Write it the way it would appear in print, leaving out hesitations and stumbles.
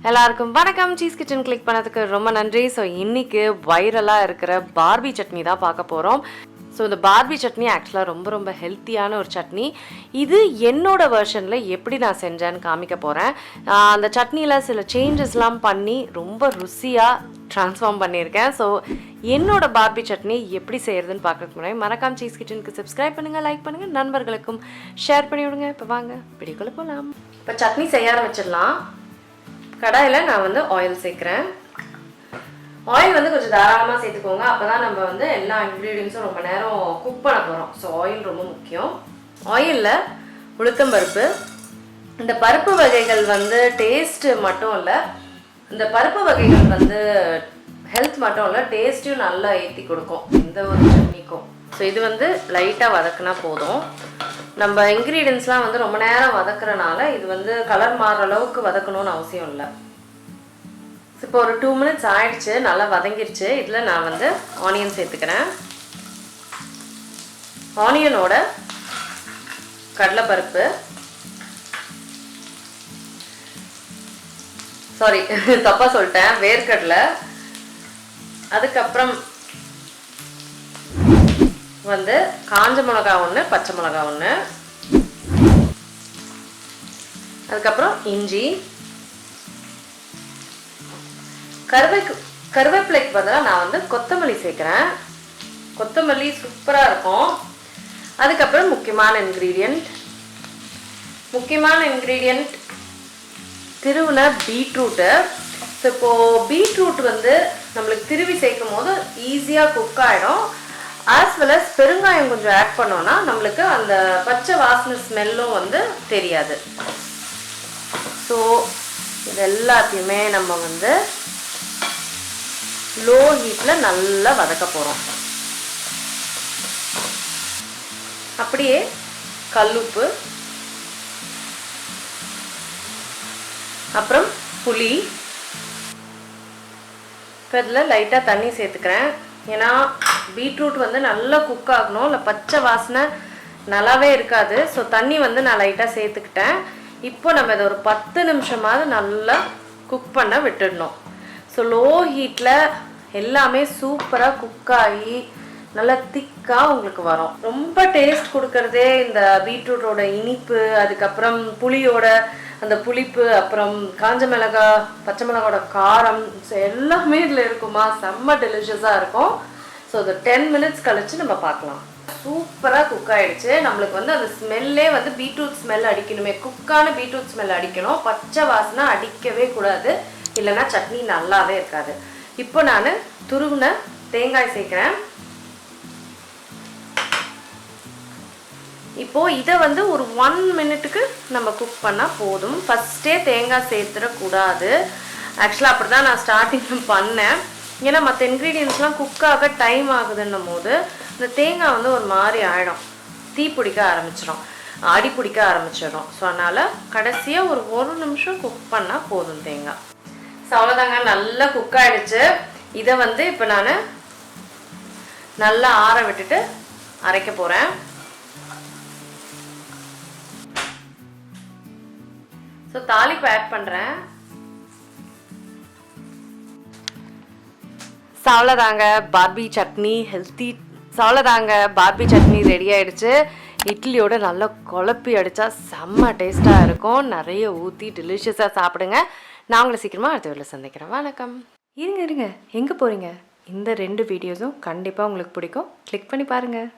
எல்லாருக்கும் வணக்கம். Cheese kitchen click பண்ணதுக்கு ரொம்ப நன்றி. ஸோ இன்றைக்கி வைரலாக இருக்கிற பார்பி சட்னி தான் பார்க்க போகிறோம். ஸோ இந்த பார்பி சட்னி ஆக்சுவலாக ரொம்ப ஹெல்த்தியான ஒரு சட்னி. இது என்னோடய வெர்ஷனில் எப்படி நான் செஞ்சேன்னு காமிக்க போகிறேன். அந்த சட்னியில் சில சேஞ்சஸ்லாம் பண்ணி ரொம்ப ருசியாக ட்ரான்ஸ்ஃபார்ம் பண்ணியிருக்கேன். ஸோ என்னோடய பார்பி சட்னி எப்படி செய்கிறதுன்னு பார்க்கறதுக்கு முன்னாடி மறக்காம சீஸ் கிச்சனுக்கு சப்ஸ்கிரைப் பண்ணுங்கள், லைக் பண்ணுங்கள், நண்பர்களுக்கும் ஷேர் பண்ணி விடுங்க. இப்போ வாங்க வீடியோக்குள்ளே போகலாம். இப்போ சட்னி செய்ய ஆரம்பிச்சிடலாம். கடாயில் நான் ஆயில் சேர்க்குறேன். ஆயில் கொஞ்சம் தாராளமாக சேர்த்துக்கோங்க. அப்போ தான் நம்ம எல்லா இன்க்ரீடியன்ஸும் ரொம்ப நேரம் குக் பண்ண போகிறோம். ஸோ ஆயில் ரொம்ப முக்கியம். ஆயிலில் உளுத்தம்பருப்பு, இந்த பருப்பு வகைகள் டேஸ்ட்டு மட்டும் இல்லை, இந்த பருப்பு வகைகள் ஹெல்த் மட்டும் இல்லை, டேஸ்ட்டையும் நல்லா ஏற்றி கொடுக்கும் எந்த ஒரு சட்னிக்கும். ஸோ இது லைட்டாக வதக்குனா போதும். நம்ம இன்க்ரீடியன்ஸ்லாம் ரொம்ப நேரம் வதக்குறனால இது கலர் மாறுற அளவுக்கு வதக்கணும்னு அவசியம் இல்லை. இப்போ ஒரு 2 மினிட்ஸ் ஆயிடுச்சு, நல்லா வதங்கிருச்சு. இதில் நான் ஆனியன் சேர்த்துக்கிறேன். ஆனியனோட கடலைப்பருப்பு, சாரி தப்பாக சொல்லிட்டேன், வேர்க்கடலை, அதுக்கப்புறம் காஞ்ச மிளகா ஒன்று, பச்சை மிளகா ஒன்று, அதுக்கப்புறம் இஞ்சி, கருவேப்பிலைக்கு பதிலாக நான் கொத்தமல்லி சேர்க்குறேன். கொத்தமல்லி சூப்பராக இருக்கும். அதுக்கப்புறம் முக்கியமான இன்க்ரீடியண்ட் திருவுன பீட்ரூட்டு. ஸோ இப்போது பீட்ரூட் நம்மளுக்கு திருவி சேர்க்கும் போது ஈஸியாக குக் ஆகிடும். ஆஸ் வெல் அஸ் பெருங்காயம் கொஞ்சம் ஆட் பண்ணோன்னா நம்மளுக்கு அந்த பச்சை வாசனை ஸ்மெல்லும் தெரியாது. ஸோ இது எல்லாத்தையுமே நம்ம லோ ஹீட்டில் நல்லா வதக்க போகிறோம். அப்படியே கல்லுப்பு, அப்புறம் புளி. இப்போ இதில் லைட்டாக தண்ணி சேர்த்துக்கிறேன். ஏன்னா பீட்ரூட் நல்லா குக் ஆகணும், இல்லை பச்சை வாசனை நல்லாவே இருக்காது. ஸோ தண்ணி நான் லைட்டாக சேர்த்துக்கிட்டேன். இப்போ நம்ம இதை ஒரு 10 நிமிஷமாவது நல்லா குக் பண்ண விட்டுடணும். ஸோ லோ ஹீட்டில் எல்லாமே சூப்பராக குக் ஆகி நல்லா திக்காக உங்களுக்கு வரும். ரொம்ப டேஸ்ட் கொடுக்கறதே இந்த பீட்ரூட்டோட இனிப்பு, அதுக்கப்புறம் புளியோட அந்த புளிப்பு, அப்புறம் காஞ்ச மிளகா, பச்சை மிளகாவோட காரம், ஸோ எல்லாமே இதில் இருக்குமா, செம்ம டெலிஷியஸாக இருக்கும். ஸோ இது 10 மினிட்ஸ் கழித்து நம்ம பார்க்கலாம். சூப்பராக குக் ஆகிடுச்சு. நம்மளுக்கு அந்த ஸ்மெல்லே பீட்ரூட் ஸ்மெல் அடிக்கணுமே, குக்கான பீட்ரூட் ஸ்மெல் அடிக்கணும். பச்சை வாசனை அடிக்கவே கூடாது, இல்லைன்னா சட்னி நல்லாவே இருக்காது. இப்போ நான் துருவின தேங்காய் சேர்க்குறேன். இப்போது இதை ஒரு 1 மினிட்டுக்கு நம்ம குக் பண்ணால் போதும். ஃபஸ்ட்டே தேங்காய் சேர்த்துடக்கூடாது. ஆக்சுவலாக அப்படி தான் நான் ஸ்டார்டிங்கில் பண்ணேன். ஏன்னா மற்ற இன்க்ரீடியன்ஸ்லாம் குக்காக டைம் ஆகுதுன்னும் போது இந்த தேங்காய் ஒரு மாதிரி ஆகிடும், தீ பிடிக்க ஆரம்பிச்சிடும், அடி பிடிக்க ஆரம்பிச்சிடும். ஸோ அதனால் கடைசியாக ஒரு 1 நிமிஷம் குக் பண்ணால் போதும் தேங்காய். ஸோ அவ்வளோதாங்க, நல்லா குக் ஆகிடுச்சு. இதை இப்போ நான் நல்லா ஆற விட்டுட்டு அரைக்க போகிறேன். ஸோ தாளிப்பு ஆட் பண்ணுறேன். சாவளதாங்க பார்பி சட்னி ஹெல்த்தி. சாவளதாங்க பார்பி சட்னி ரெடி ஆகிடுச்சு. இட்லியோட நல்லா குழப்பி அடித்தா செம்ம டேஸ்ட்டாக இருக்கும். நிறைய ஊற்றி டெலிஷியஸாக சாப்பிடுங்க. நான் உங்களை சீக்கிரமாக அடுத்த வீடியோவில் சந்திக்கிறேன். வணக்கம். இருங்க எங்கே போகிறீங்க? இந்த 2 வீடியோஸும் கண்டிப்பாக உங்களுக்கு பிடிக்கும். கிளிக் பண்ணி பாருங்கள்.